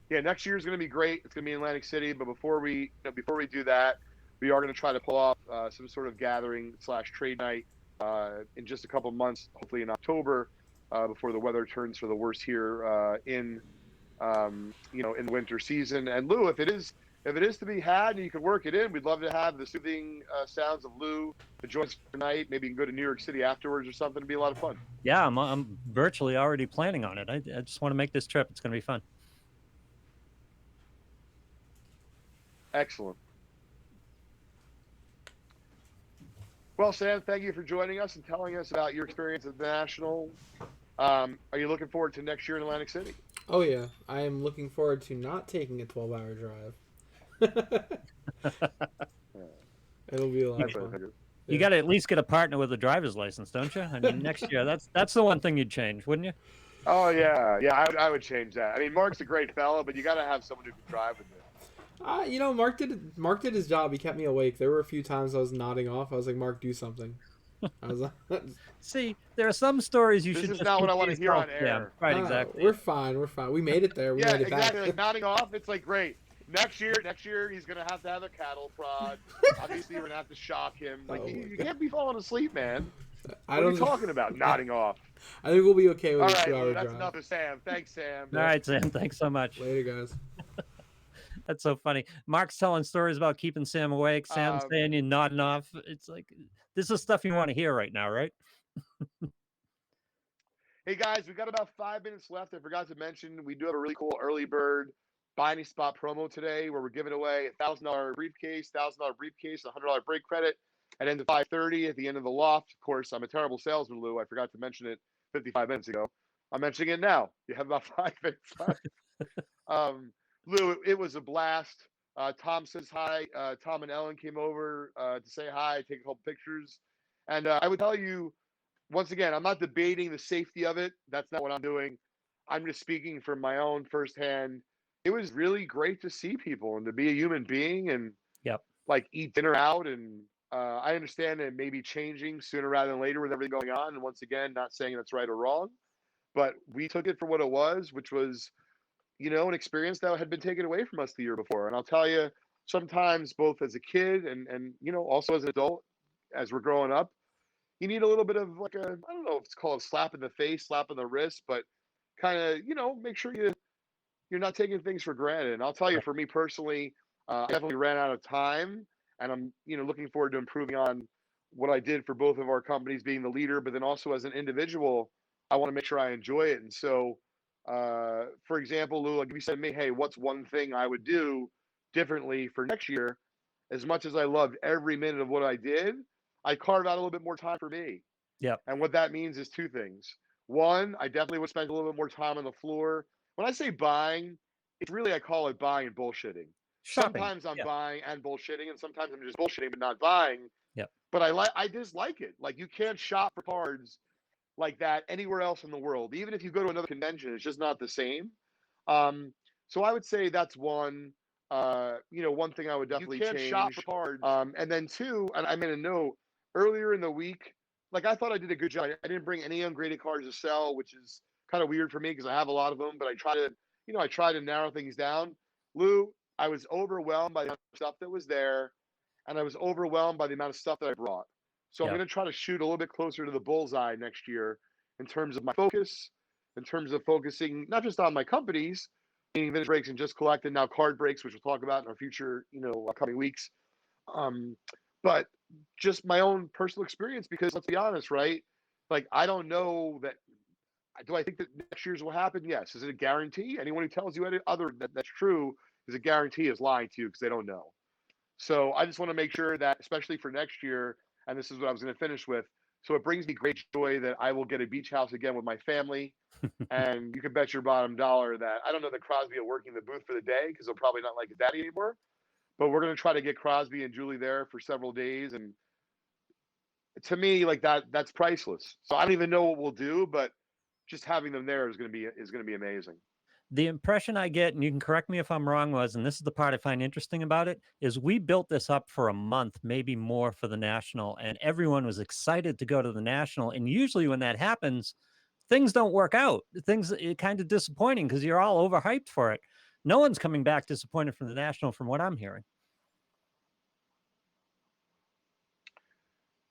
Yeah, next year is going to be great. It's going to be in Atlantic City, but before we do that, we are going to try to pull off some sort of gathering / trade night in just a couple months, hopefully in October, before the weather turns for the worse here in the winter season. And Lou, if it is to be had and you could work it in, we'd love to have the soothing sounds of Lou to join us tonight. Maybe you can go to New York City afterwards or something. It'd be a lot of fun. Yeah, I'm virtually already planning on it. I just want to make this trip. It's going to be fun. Excellent. Well, Sam, thank you for joining us and telling us about your experience at the National. Are you looking forward to next year in Atlantic City? Oh, yeah. I am looking forward to not taking a 12-hour drive. It'll be a lot of fun. You got to at least get a partner with a driver's license, don't you? I mean, next year, that's the one thing you'd change, wouldn't you? Oh, yeah. Yeah, I would change that. I mean, Mark's a great fella, but you got to have someone who can drive with you. Mark did his job. He kept me awake. There were a few times I was nodding off. I was like, Mark, do something. I was like, see, there are some stories you should. This is not what I want to hear on air. Yeah, right, exactly. We're fine. We made it there. We made it exactly. back. Like nodding off. It's like great. Next year, he's gonna have a cattle prod. Obviously, we're gonna have to shock him. Like you can't be falling asleep, man. What are you talking about? Nodding off. I think we'll be okay with all a right, 2-hour that's drive. enough of Sam. Thanks, Sam. All right, Sam. Thanks so much. Later, guys. That's so funny. Mark's telling stories about keeping Sam awake. Sam's saying you're nodding off. It's like, this is stuff you want to hear right now, right? Hey guys, we got about 5 minutes left. I forgot to mention we do have a really cool early bird buy any spot promo today where we're giving away $1,000 briefcase, $100 break credit at end of 5:30 at the end of the loft. Of course, I'm a terrible salesman, Lou. I forgot to mention it 55 minutes ago. I'm mentioning it now. You have about 5 minutes left. Lou, it was a blast. Tom says hi. Tom and Ellen came over to say hi, take a couple pictures. And I would tell you, once again, I'm not debating the safety of it. That's not what I'm doing. I'm just speaking from my own firsthand. It was really great to see people and to be a human being and Yep. like eat dinner out. And I understand it may be changing sooner rather than later with everything going on. And once again, not saying that's right or wrong, but we took it for what it was, which was, an experience that had been taken away from us the year before. And I'll tell you, sometimes both as a kid and also as an adult, as we're growing up, you need a little bit of like I don't know if it's called a slap in the face, slap in the wrist, but kind of, make sure you're not taking things for granted. And I'll tell you, for me personally, I definitely ran out of time, and I'm, looking forward to improving on what I did for both of our companies, being the leader, but then also as an individual, I want to make sure I enjoy it. And so, for example, Lou, like if you said to me, hey, what's one thing I would do differently for next year? As much as I loved every minute of what I did, I carve out a little bit more time for me. Yep. And what that means is two things. One, I definitely would spend a little bit more time on the floor. When I say buying, it's really, I call it buying and bullshitting. Shopping. Sometimes I'm Yep. buying and bullshitting, and sometimes I'm just bullshitting but not buying. Yep. But I just like it. Like, you can't shop for cards like that anywhere else in the world. Even if you go to another convention, it's just not the same. So I would say that's one. One thing I would definitely You can't change. shop for cards. And then two, and I made a note earlier in the week. Like, I thought I did a good job. I didn't bring any ungraded cards to sell, which is kind of weird for me because I have a lot of them. But I try to narrow things down. Lou, I was overwhelmed by the amount of stuff that was there, and I was overwhelmed by the amount of stuff that I brought. So I'm going to try to shoot a little bit closer to the bullseye next year in terms of my focus, in terms of focusing not just on my companies, meaning Vintage Breaks and Just Collect, and now Card Breaks, which we'll talk about in our future, upcoming weeks. But just my own personal experience, because let's be honest, right? Like, I don't know that. Do I think that next year's will happen? Yes. Is it a guarantee? Anyone who tells you other that's true is a guarantee is lying to you because they don't know. So I just want to make sure that, especially for next year, and this is what I was going to finish with. So it brings me great joy that I will get a beach house again with my family. And you can bet your bottom dollar that I don't know that Crosby will work in the booth for the day because he'll probably not like his daddy anymore. But we're going to try to get Crosby and Julie there for several days. And to me, like that's priceless. So I don't even know what we'll do, but just having them there is going to be amazing. The impression I get, and you can correct me if I'm wrong, and this is the part I find interesting about it, is we built this up for a month, maybe more, for the National, and everyone was excited to go to the National. And usually when that happens, things don't work out. Things are kind of disappointing because you're all overhyped for it. No one's coming back disappointed from the National, from what I'm hearing.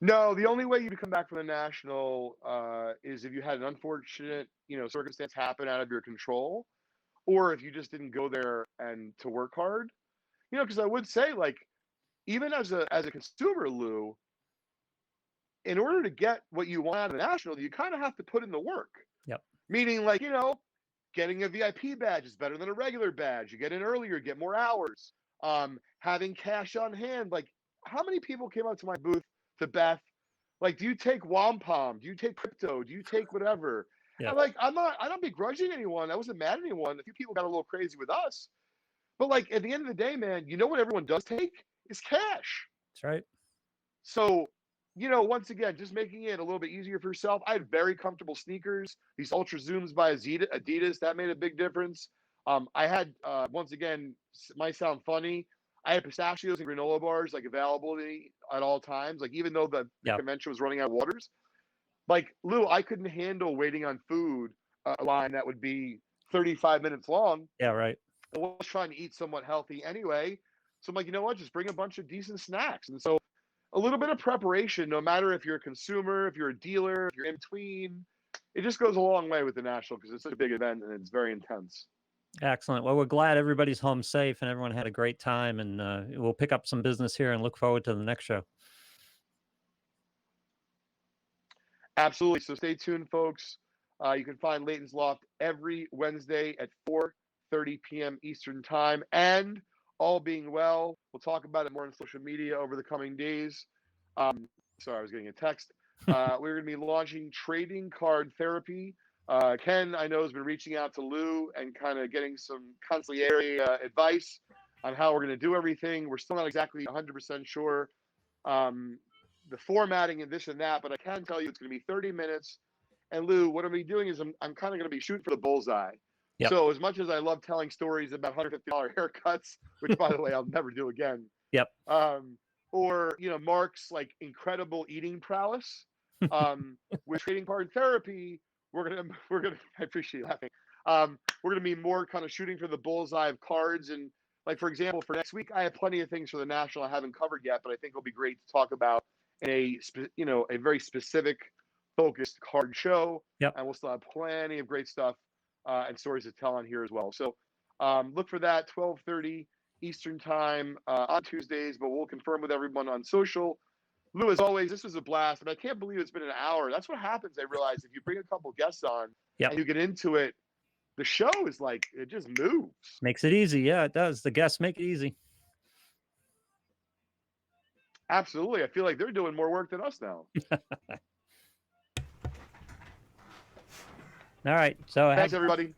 No, the only way you come back from the National is if you had an unfortunate, circumstance happen out of your control, or if you just didn't go there and to work hard. Because I would say, like, even as a consumer, Lou, in order to get what you want out of the National, you kind of have to put in the work. Yep. Meaning, like, getting a VIP badge is better than a regular badge. You get in earlier, get more hours. Having cash on hand. Like, how many people came up to my booth, to Beth, like, do you take wampum? Do you take crypto? Do you take whatever? Yeah. And like, I'm not begrudging anyone. I wasn't mad at anyone. A few people got a little crazy with us. But like, at the end of the day, man, what everyone does take is cash. That's right. So, once again, just making it a little bit easier for yourself. I had very comfortable sneakers. These Ultra Zooms by Adidas, that made a big difference. I had, once again, might sound funny, I had pistachios and granola bars like available to me at all times. Like, even though the convention was running out of waters, like, Lou, I couldn't handle waiting on food a line that would be 35 minutes long. Yeah, right. I was trying to eat somewhat healthy anyway. So I'm like, you know what? Just bring a bunch of decent snacks. And so a little bit of preparation, no matter if you're a consumer, if you're a dealer, if you're in between, it just goes a long way with the National because it's such a big event and it's very intense. Excellent. Well, we're glad everybody's home safe and everyone had a great time, and we'll pick up some business here and look forward to the next show. Absolutely. So stay tuned, folks. You can find Leighton's Loft every Wednesday at 4:30 p.m. Eastern Time. And all being well, we'll talk about it more on social media over the coming days. Sorry, I was getting a text. We're going to be launching trading card therapy. Ken, I know, has been reaching out to Lou and kind of getting some consigliere advice on how we're going to do everything. We're still not exactly 100% sure the formatting and this and that, but I can tell you it's going to be 30 minutes. And Lou, what I'm going to be doing is I'm kind of going to be shooting for the bullseye. Yep. So as much as I love telling stories about $150 haircuts, which by the way, I'll never do again. Yep. Or, Mark's like incredible eating prowess, with trading card therapy, we're going to, I appreciate you laughing. We're going to be more kind of shooting for the bullseye of cards. And like, for example, for next week, I have plenty of things for the National I haven't covered yet, but I think it'll be great to talk about a very specific focused card show. Yep. And we'll still have plenty of great stuff and stories to tell on here as well. So look for that 12:30 Eastern Time on Tuesdays, but we'll confirm with everyone on social. Lou, as always, this was a blast, and I can't believe it's been an hour. That's what happens, I realize, if you bring a couple guests on Yep. and you get into it, the show is like, it just moves. Makes it easy. Yeah, it does. The guests make it easy. Absolutely. I feel like they're doing more work than us now. All right. So Thanks, everybody.